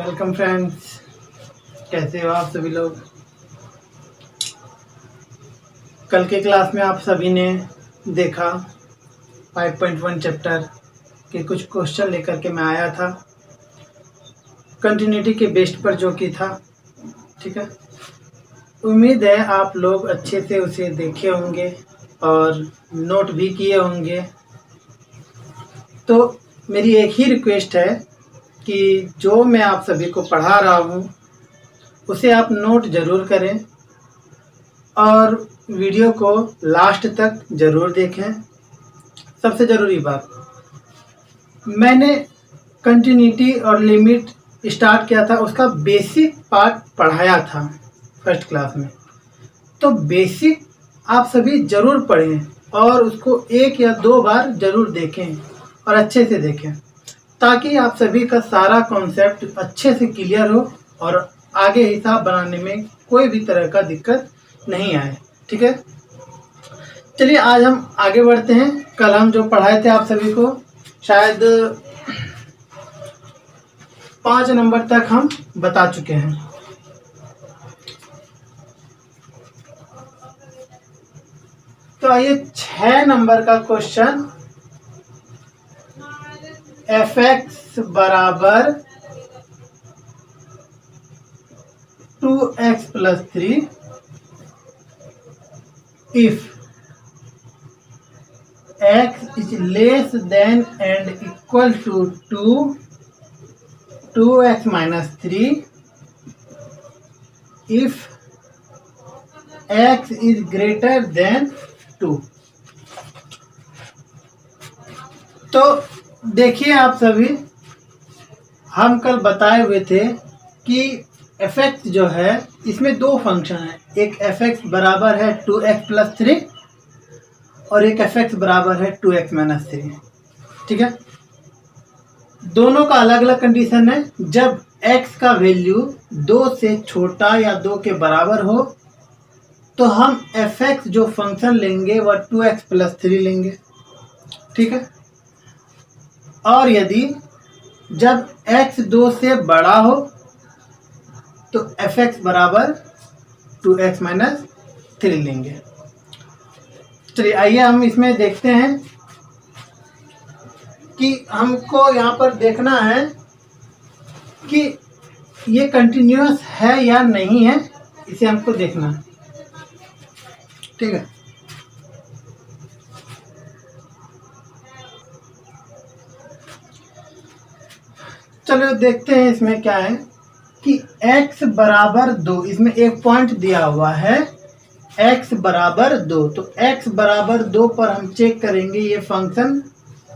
Welcome friends, कैसे हो आप सभी लोग। कल के क्लास में आप सभी ने देखा 5.1 चैप्टर के कुछ क्वेश्चन लेकर के मैं आया था कंटिन्यूटी के बेस्ड पर जो कि था। ठीक है, उम्मीद है आप लोग अच्छे से उसे देखे होंगे और नोट भी किए होंगे। तो मेरी एक ही रिक्वेस्ट है कि जो मैं आप सभी को पढ़ा रहा हूँ उसे आप नोट ज़रूर करें और वीडियो को लास्ट तक ज़रूर देखें। सबसे ज़रूरी बात, मैंने कंटिन्यूटी और लिमिट स्टार्ट किया था, उसका बेसिक पार्ट पढ़ाया था फर्स्ट क्लास में। तो बेसिक आप सभी ज़रूर पढ़ें और उसको 1 या 2 बार ज़रूर देखें और अच्छे से देखें, ताकि आप सभी का सारा कॉन्सेप्ट अच्छे से क्लियर हो और आगे हिसाब बनाने में कोई भी तरह का दिक्कत नहीं आए। ठीक है, चलिए आज हम आगे बढ़ते हैं। कल हम जो पढ़ाए थे आप सभी को शायद 5 नंबर तक हम बता चुके हैं। तो आइए 6 नंबर का क्वेश्चन, fx बराबर 2x plus 3 if x is less than and equal to 2x minus 3 if x is greater than 2। तो देखिए आप सभी, हम कल बताए हुए थे कि fx जो है इसमें 2 फंक्शन है। एक fx बराबर है 2x plus 3 और एक fx बराबर है 2x minus 3। ठीक है, दोनों का अलग अलग कंडीशन है। जब x का वैल्यू 2 से छोटा या 2 के बराबर हो तो हम fx जो फंक्शन लेंगे वह 2x plus 3 लेंगे। ठीक है, और यदि जब x 2 से बड़ा हो तो fx बराबर 2x minus 3 लेंगे। चलिए आइए हम इसमें देखते हैं कि हमको यहाँ पर देखना है कि ये कंटिन्यूअस है या नहीं है, इसे हमको देखना है। ठीक है, चलो देखते हैं इसमें क्या है कि x बराबर 2, इसमें एक पॉइंट दिया हुआ है x बराबर 2। तो x बराबर 2 पर हम चेक करेंगे ये फंक्शन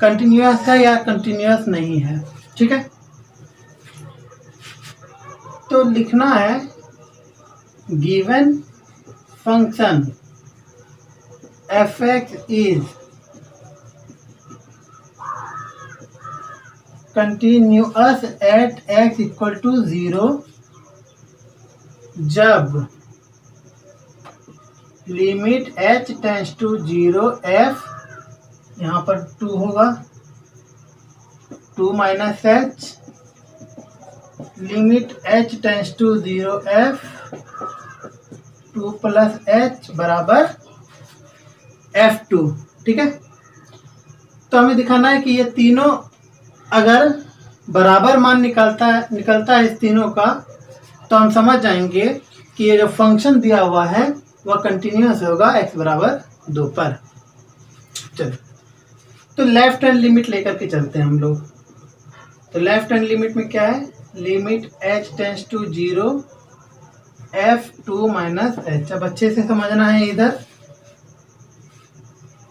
कंटिन्यूअस है या कंटिन्यूअस नहीं है। ठीक है, तो लिखना है given function fx is continuous at x equal to 0 जब limit h tends to 0 f, यहाँ पर 2 होगा, 2 minus h, limit h tends to 0 f, 2 plus h बराबर f2। ठीक है, तो हमें दिखाना है कि ये तीनों अगर बराबर मान निकलता है इस तीनों का, तो हम समझ जाएंगे कि ये जो फंक्शन दिया हुआ है वह कंटिन्यूअस होगा x बराबर 2 पर। चलो, तो लेफ्ट हैंड लिमिट लेकर के चलते हैं हम लोग। तो लेफ्ट हैंड लिमिट में क्या है, limit h tends to 0 f2 minus h। अब अच्छे से समझना है, इधर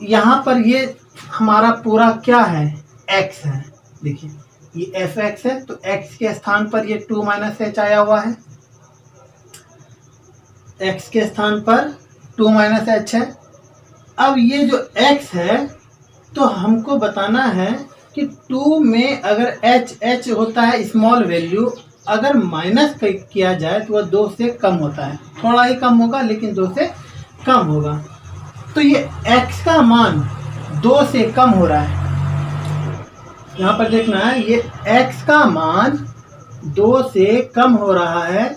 यहाँ पर ये हमारा पूरा क्या है, x है। देखिए ये fx है, तो x के स्थान पर ये 2 माइनस h आया हुआ है, x के स्थान पर 2 माइनस h है। अब ये जो x है तो हमको बताना है कि 2 में अगर h होता है स्मॉल वैल्यू, अगर माइनस किया जाए तो वह 2 से कम होता है। थोड़ा ही कम होगा लेकिन 2 से कम होगा। तो ये x का मान 2 से कम हो रहा है। यहाँ पर देखना है, ये x का मान 2 से कम हो रहा है,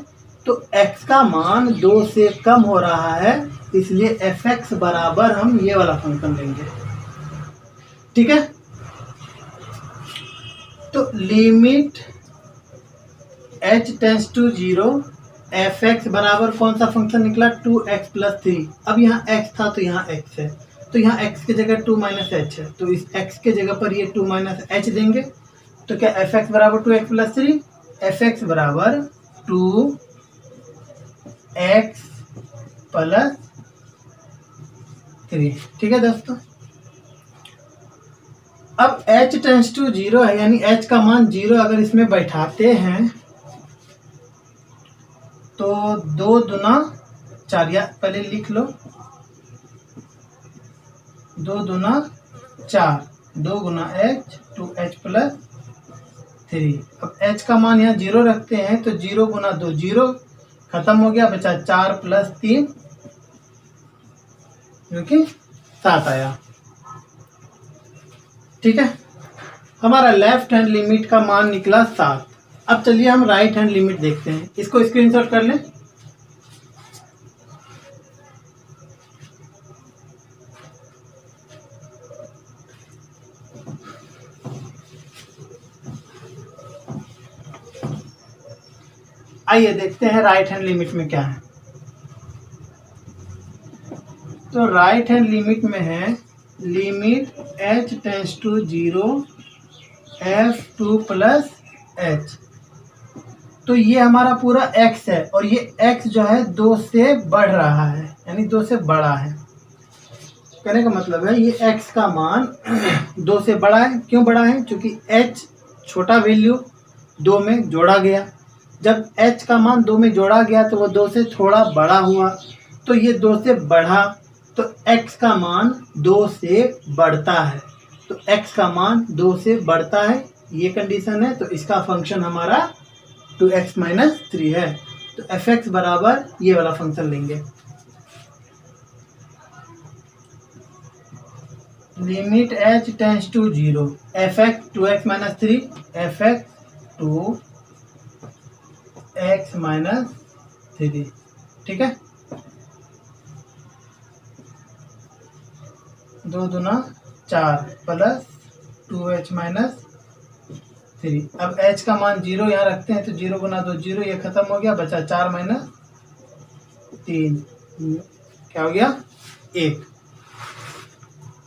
तो x का मान 2 से कम हो रहा है, इसलिए fx बराबर हम ये वाला फंक्शन लेंगे। ठीक है, तो limit h tends to 0, fx बराबर कौन सा फंक्शन निकला, 2x + 3। अब यहाँ x था तो यहाँ x है, तो यहाँ x की जगह 2 - h है, तो इस x के जगह पर ये 2 - h देंगे। तो क्या fx बराबर 2x + 3, fx बराबर 2x + 3। ठीक है दोस्तों, अब h टेंड्स टू 0 है, यानी h का मान 0 अगर इसमें बैठाते हैं तो 2 दूना 4, या पहले लिख लो, 2 दूना 4, 2 गुना h, 2h + 3। अब h का मान यहाँ 0 रखते हैं, तो 0 गुना 2 0, खत्म हो गया, बचा 4 + 3 जो कि 7 आया। ठीक है, हमारा लेफ्ट हैंड लिमिट का मान निकला 7। अब चलिए हम राइट हैंड लिमिट देखते हैं, इसको स्क्रीनशॉट कर लें। आइए देखते हैं राइट हैंड लिमिट में क्या है। तो राइट हैंड लिमिट में है limit h tends to 0 f2 + h। तो ये हमारा पूरा x है, और ये x जो है 2 से बढ़ रहा है, यानी 2 से बड़ा है। कहने का मतलब है ये x का मान 2 से बड़ा है। क्यों बड़ा है? क्योंकि h छोटा वैल्यू 2 में जोड़ा गया। जब h का मान 2 में जोड़ा गया तो वो 2 से थोड़ा बड़ा हुआ, तो ये 2 से बढ़ा, तो x का मान 2 से बढ़ता है। तो x का मान 2 से बढ़ता है, ये कंडीशन है। तो इसका फंक्शन हमारा 2x - 3 है। तो fx बराबर ये वाला फंक्शन लेंगे, limit h tends to 0 fx 2x - 3, fx 2x - 3। ठीक है, 2 दूना 4 + 2h - 3। अब h का मान 0 यहाँ रखते हैं, तो 0 गुना 2 0, ये खत्म हो गया, बचा 4 - 3, क्या हो गया 1।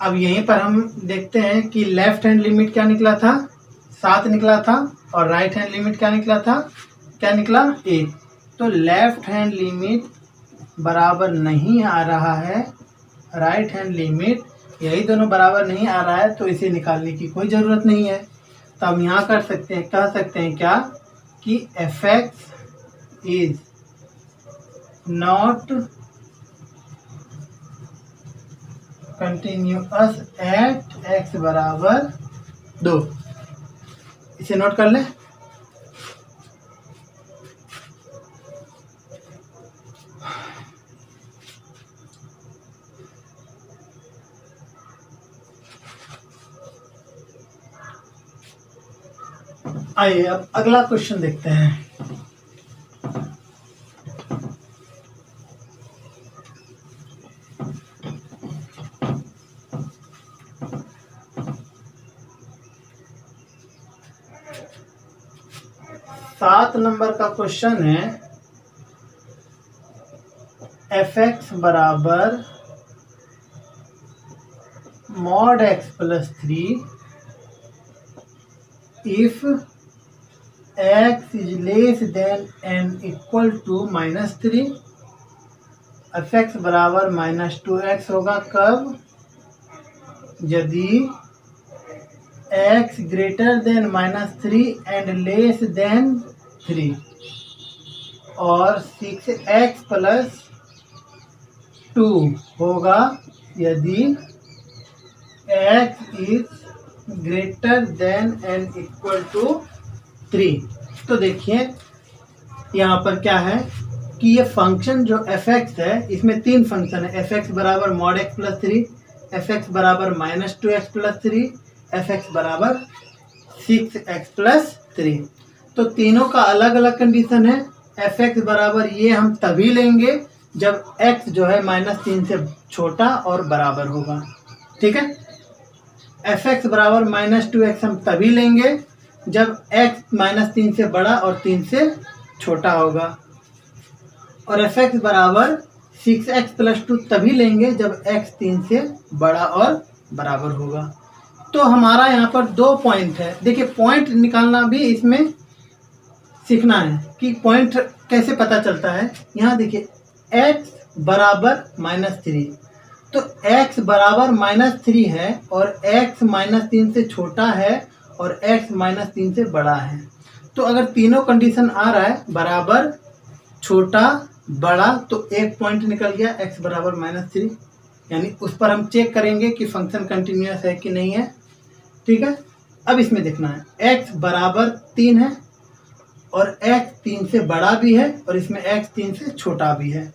अब यहीं पर हम देखते हैं कि लेफ्ट हैंड लिमिट क्या निकला था, 7 निकला था, और राइट हैंड लिमिट क्या निकला था, क्या निकला 1। तो लेफ्ट हैंड लिमिट बराबर नहीं आ रहा है राइट हैंड लिमिट, यही दोनों बराबर नहीं आ रहा है, तो इसे निकालने की कोई ज़रूरत नहीं है। तो हम यहाँ कर सकते हैं, कह सकते हैं क्या कि fx is not continuous at x बराबर 2। इसे नोट कर लें। आइए अब अगला क्वेश्चन देखते हैं। सात नंबर का क्वेश्चन है, fx बराबर mod x + 3 if x is less than and equal to -3। fx बराबर -2x होगा कब, यदि x greater than -3 and less than 3, और 6x + 2 होगा यदि x is greater than and equal to 3। तो देखिए यहाँ पर क्या है कि ये फंक्शन जो fx है, इसमें 3 फंक्शन है। fx बराबर mod x + 3, fx बराबर -2x + 3, fx बराबर 6x + 3। तो तीनों का अलग अलग कंडीशन है। एफ एक्स बराबर ये हम तभी लेंगे जब x जो है -3 से छोटा और बराबर होगा। ठीक है, एफ एक्स बराबर -2x हम तभी लेंगे जब x -3 से बड़ा और 3 से छोटा होगा। और एफ एक्स बराबर 6x + 2 तभी लेंगे जब x 3 से बड़ा और बराबर होगा। तो हमारा यहाँ पर 2 पॉइंट है। देखिए, पॉइंट निकालना भी इसमें सीखना है कि पॉइंट कैसे पता चलता है। यहाँ देखिए, x बराबर -3, तो x बराबर -3 है और x -3 से छोटा है और x -3 से बड़ा है। तो अगर तीनों कंडीशन आ रहा है बराबर, छोटा, बड़ा, तो एक पॉइंट निकल गया x बराबर -3, यानी उस पर हम चेक करेंगे कि फंक्शन कंटिन्यूअस है कि नहीं है। ठीक है, अब इसमें देखना है x बराबर 3 है और x 3 से बड़ा भी है और इसमें x 3 से छोटा भी है,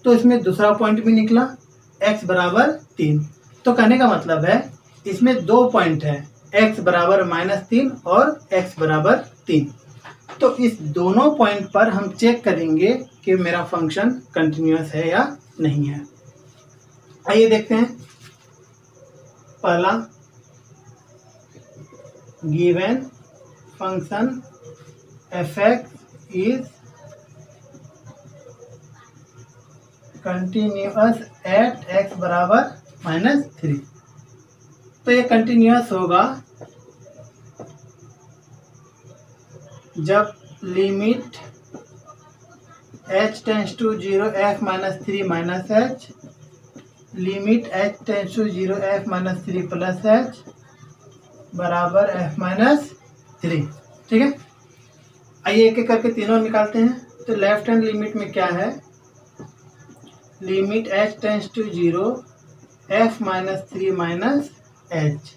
तो इसमें दूसरा पॉइंट भी निकला x बराबर 3। तो कहने का मतलब है इसमें 2 पॉइंट है, x बराबर -3 और x बराबर 3। तो इस दोनों पॉइंट पर हम चेक करेंगे कि मेरा फंक्शन कंटिन्यूअस है या नहीं है। आइए देखते हैं। पहला, given function F x is continuous at x बराबर -3। तो ये कंटिन्यूअस होगा जब limit h tends to 0 f -3 h, limit h tends to 0 f -3 h बराबर f -3। ठीक है, आइए एक एक करके तीनों निकालते हैं। तो लेफ्ट हैंड लिमिट में क्या है, limit h tends to 0 f -3 h।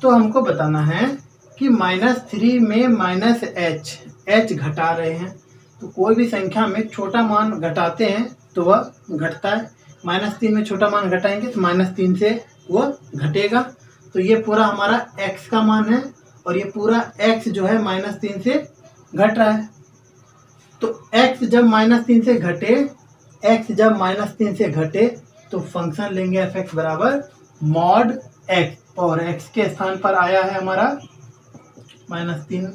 तो हमको बताना है कि -3 में -h घटा रहे हैं। तो कोई भी संख्या में छोटा मान घटाते हैं तो वह घटता है। -3 में छोटा मान घटाएंगे तो -3 से वह घटेगा। तो ये पूरा हमारा x का मान है और ये पूरा x जो है -3 से घट रहा है। तो x जब -3 से घटे, x जब -3 से घटे तो फंक्शन लेंगे एफ एक्स बराबर मॉड x, और x के स्थान पर आया है हमारा -3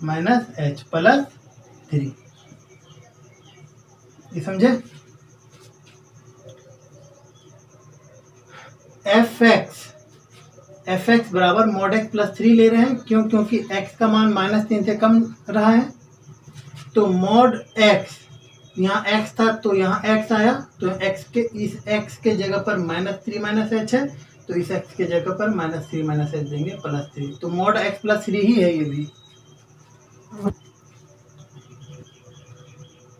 -h + 3। ये समझे। एफ एक्स बराबर मॉड x + 3 ले रहे हैं, क्यों? क्योंकि x का मान -3 से कम रहा है। तो मॉड x, यहाँ x था तो यहाँ x आया, तो इस x के जगह पर -3 - h है, तो इस x के जगह पर -3 - h देंगे +3। तो मॉड x + 3 ही है ये भी।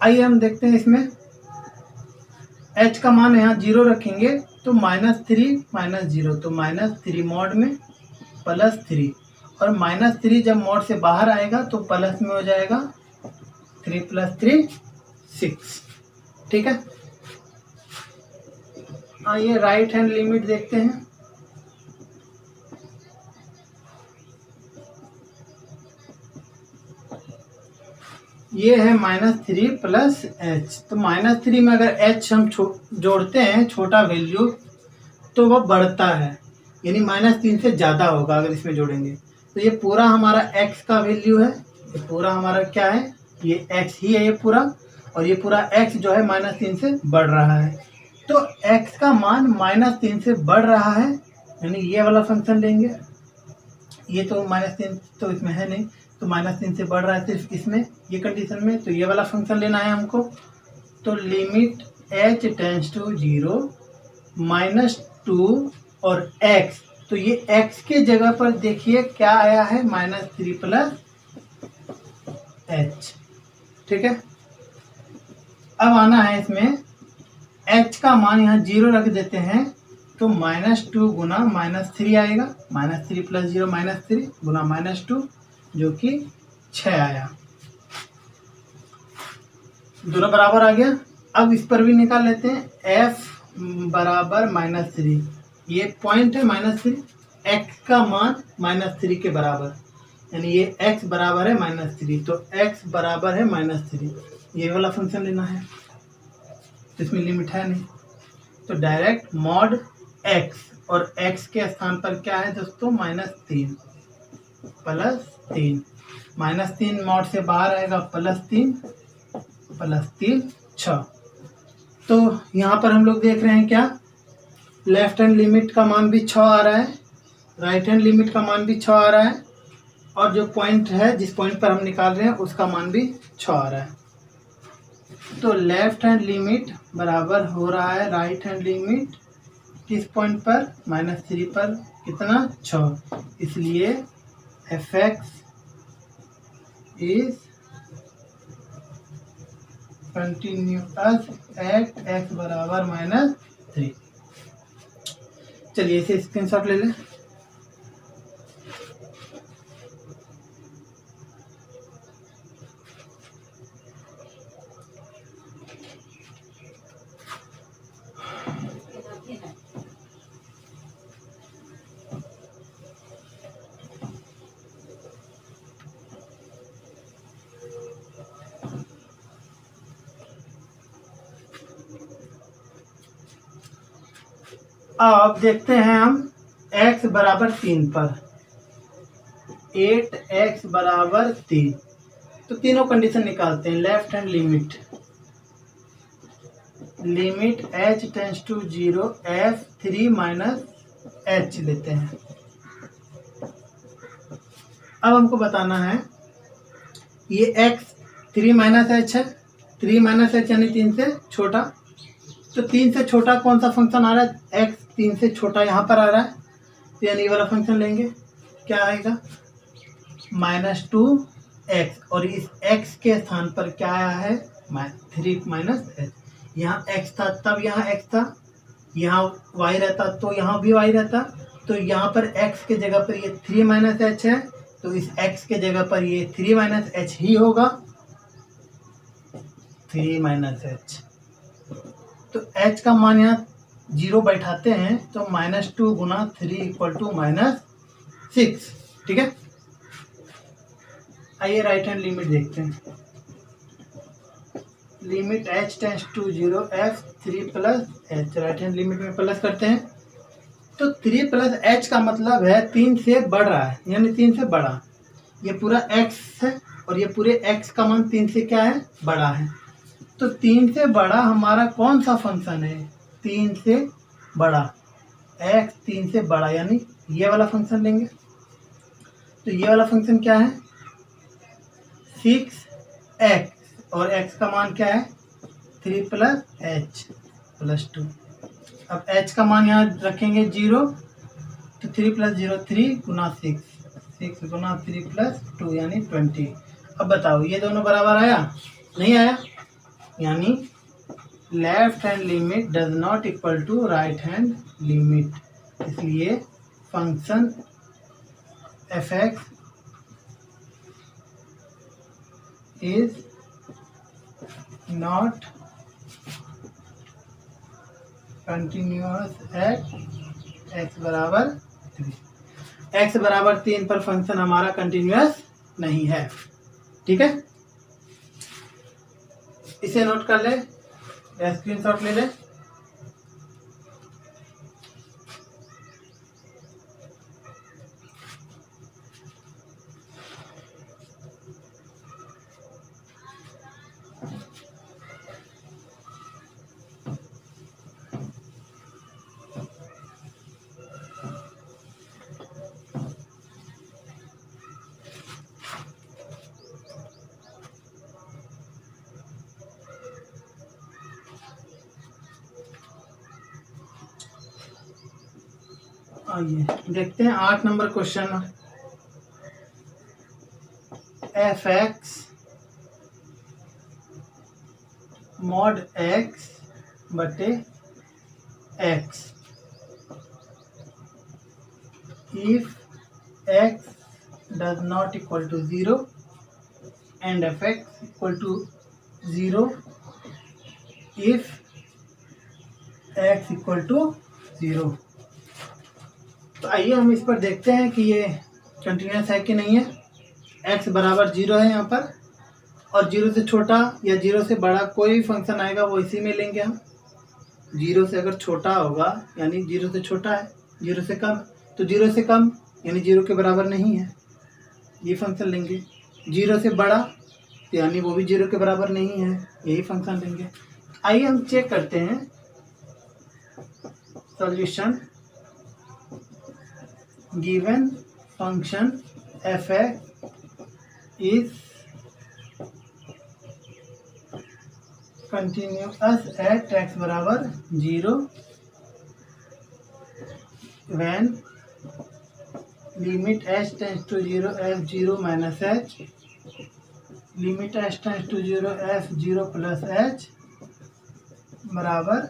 आइए हम देखते हैं इसमें h का मान यहाँ 0 रखेंगे तो -3 - 0, तो -3 मॉड में +3, और -3 जब मॉड से बाहर आएगा तो प्लस में हो जाएगा, 3 + 3 6। ठीक है, आइए राइट हैंड लिमिट देखते हैं। ये है -3 + h। तो -3 में अगर h हम जोड़ते हैं छोटा वैल्यू तो वह बढ़ता है, यानी -3 से ज़्यादा होगा अगर इसमें जोड़ेंगे। तो ये पूरा हमारा x का वैल्यू है, ये पूरा हमारा क्या है, ये x ही है ये पूरा, और ये पूरा x जो है -3 से बढ़ रहा है। तो x का मान -3 से बढ़ रहा है, यानी ये वाला फंक्शन लेंगे। ये तो -3 तो इसमें है नहीं, तो -3 से बढ़ रहा है सिर्फ इसमें, ये कंडीशन में, तो ये वाला फंक्शन लेना है हमको। तो लिमिट h टेंस टू 0 -2 और x, तो ये x के जगह पर देखिए क्या आया है, -3 + h। ठीक है, अब आना है इसमें h का मान यहाँ 0 रख देते हैं, तो -2 गुना -3 आएगा, -3 + 0 -3 गुना -2 जो कि 6 आया, दोनों बराबर आ गया। अब इस पर भी निकाल लेते हैं, f बराबर -3, ये पॉइंट है -3, x का मान -3 के बराबर, यानी ये x बराबर है -3, तो x बराबर है -3, ये वाला फंक्शन लेना है। तो इसमें लिमिट है नहीं, तो डायरेक्ट मॉड x, और x के स्थान पर क्या है दोस्तों -3 +3, -3 मॉड से बाहर आएगा +3 +3 6। तो यहाँ पर हम लोग देख रहे हैं क्या, लेफ्ट हैंड लिमिट का मान भी 6 आ रहा है, राइट हैंड लिमिट का मान भी 6 आ रहा है, और जो पॉइंट है जिस पॉइंट पर हम निकाल रहे हैं उसका मान भी 6 आ रहा है। तो लेफ्ट हैंड लिमिट बराबर हो रहा है राइट हैंड लिमिट किस पॉइंट पर, -3 पर, कितना 6, इसलिए f(x) is continuous at x बराबर -3। चलिए इसे स्क्रीनशॉट ले लें। अब देखते हैं हम x बराबर 3 पर, 8x बराबर 3, तो तीनों कंडीशन निकालते हैं। Left hand limit h tends to 0 f(3 - h) लेते हैं। अब हमको बताना है ये x 3 - h है, 3 - h यानी 3 से छोटा, तो 3 से छोटा कौन सा फंक्शन आ रहा है, x 3 से छोटा यहाँ पर आ रहा है, तो यानी ये वाला फंक्शन लेंगे, क्या आएगा -2x, और इस x के स्थान पर क्या आया है 3 - h। यहाँ x था तब यहाँ x था, यहाँ y रहता तो यहाँ भी y रहता, तो यहाँ पर x के जगह पर ये 3 - h है, तो इस x के जगह पर ये 3 - h ही होगा, 3 - h। तो h का मान यहाँ 0 बैठाते हैं, तो -2 × 3 = -6, ठीक है। आइए राइट हैंड लिमिट देखते हैं। Limit h tends to 0 f(3 + h), right hand limit में प्लस करते हैं, तो 3 + h का मतलब है 3 से बढ़ रहा है, यानी 3 से बड़ा, ये पूरा x है और ये पूरे x का मान 3 से क्या है, बड़ा है। तो 3 से बड़ा हमारा कौन सा फंक्शन है, 3 से बड़ा, x 3 से बड़ा, यानी ये वाला फंक्शन लेंगे। तो ये वाला फंक्शन क्या है 6x, और x का मान क्या है 3 + h + 2। अब h का मान यहाँ रखेंगे 0, तो 3 + 0 3 × 6, 6 × 3 + 2 यानी 20। अब बताओ ये दोनों बराबर आया, नहीं आया, यानी left hand limit does not equal to right hand limit, इसलिए function f(x) is not continuous at x बराबर 3। x बराबर 3 पर फंक्शन हमारा कंटिन्यूअस नहीं है, ठीक है। इसे नोट कर ले, स्क्रीनशॉट ले ले। आइए देखते हैं 8 number question. f(x) mod x बटे x if x does not equal to 0 and f(x) equal to 0 if x equal to 0। तो आइए हम इस पर देखते हैं कि ये कंटिन्यूअस है कि नहीं है। x बराबर 0 है यहाँ पर, और 0 से छोटा या 0 से बड़ा कोई भी फंक्शन आएगा वो इसी में लेंगे हम। 0 से अगर छोटा होगा यानी 0 से छोटा है, 0 से कम, तो 0 से कम यानी 0 के बराबर नहीं है, ये फंक्शन लेंगे। 0 से बड़ा यानी वो भी 0 के बराबर नहीं है, यही फंक्शन लेंगे। आइए हम चेक करते हैं solution. Given function f(x) is continuous at x बराबर 0 when limit h tends to 0 f0 minus h, limit h tends to 0 f0 plus h बराबर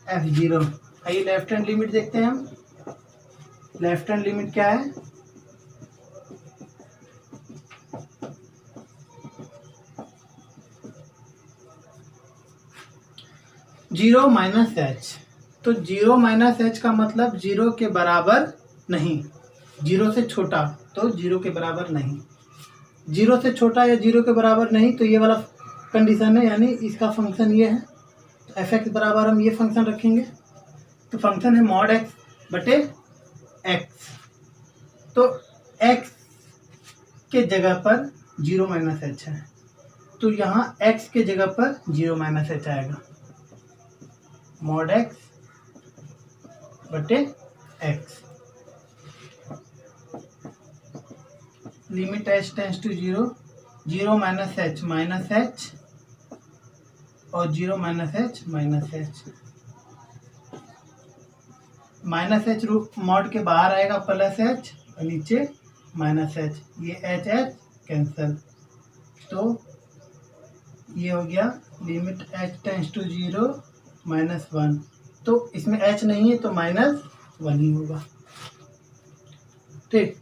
f0। आइए लेफ्ट हैंड लिमिट देखते हैं हम। लेफ्ट हैंड लिमिट क्या है? Zero minus H. तो 0 minus H का मतलब 0 के बराबर नहीं, 0 से छोटा, तो 0 के बराबर नहीं। 0 से छोटा या 0 के बराबर नहीं, तो ये वाला कंडीशन है, यानी इसका फंक्शन ये है। तो एफ एक्स बराबर हम ये फंक्शन रखेंगे, तो फंक्शन है मॉड एक्स बटे एक्स। तो एक्स के जगह पर 0 माइनस एच है, तो यहाँ एक्स के जगह पर 0 माइनस एच आएगा, मॉड एक्स बटे एक्स। Limit h tends to 0, 0 minus h minus h, और 0 minus h minus h. Minus h root mod के बाहर आएगा प्लस एच, और नीचे माइनस एच, ये एच एच कैंसल, तो ये हो गया limit h tends to 0 minus 1। तो इसमें एच नहीं है तो माइनस 1 ही होगा। ठीक,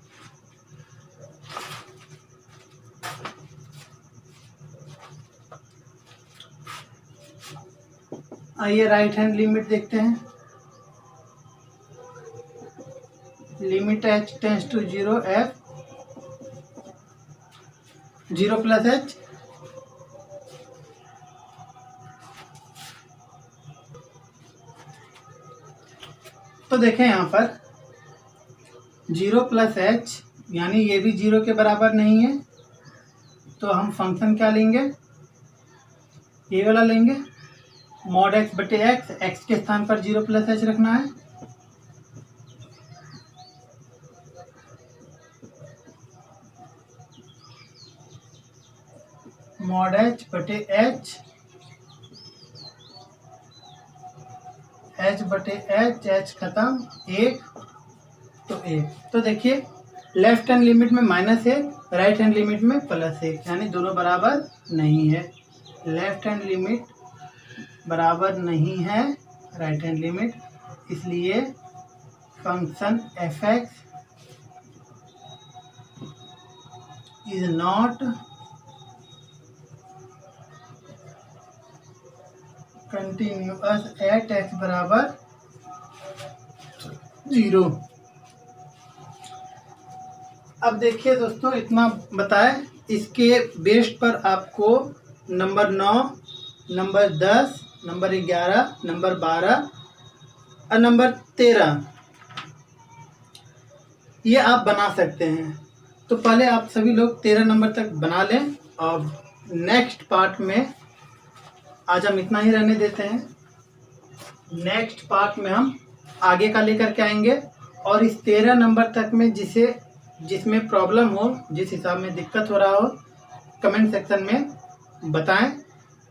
आइए राइट हैंड लिमिट देखते हैं। Limit h tends to 0 F 0 plus h, तो देखें यहाँ पर 0 प्लस एच यानी ये भी 0 के बराबर नहीं है, तो हम फंक्शन क्या लेंगे? ये वाला लेंगे, मॉड एक्स बटे एक्स। एक्स के स्थान पर 0 प्लस एच रखना है, मॉड एच बटे एच, एच बटे एच, एच खत्म, 1 तो 1। तो देखिए लेफ्ट हैंड लिमिट में -1, राइट हैंड लिमिट में +1, यानी दोनों बराबर नहीं है। लेफ्ट हैंड लिमिट बराबर नहीं है राइट हैंड लिमिट, इसलिए function F x is not continuous eight x बराबर 0। अब देखिए दोस्तों, इतना बताए, इसके बेस्ड पर आपको नंबर 9, नंबर 10, नंबर 11, नंबर 12 और नंबर 13 ये आप बना सकते हैं। तो पहले आप सभी लोग 13 नंबर तक बना लें, और नेक्स्ट पार्ट में आज हम इतना ही रहने देते हैं। नेक्स्ट पार्ट में हम आगे का लेकर के आएंगे, और इस 13 नंबर तक में जिसमें प्रॉब्लम हो, जिस हिसाब में दिक्कत हो रहा हो, कमेंट सेक्शन में बताएं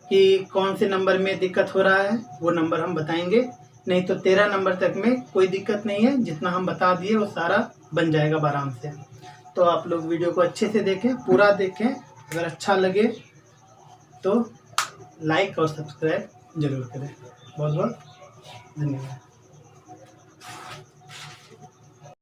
कि कौन से नंबर में दिक्कत हो रहा है, वो नंबर हम बताएंगे। नहीं तो 13 नंबर तक में कोई दिक्कत नहीं है, जितना हम बता दिए वो सारा बन जाएगा आराम से। तो आप लोग वीडियो को अच्छे से देखें, पूरा देखें। अगर अच्छा लगे तो लाइक और सब्सक्राइब जरूर करें। बहुत बहुत धन्यवाद।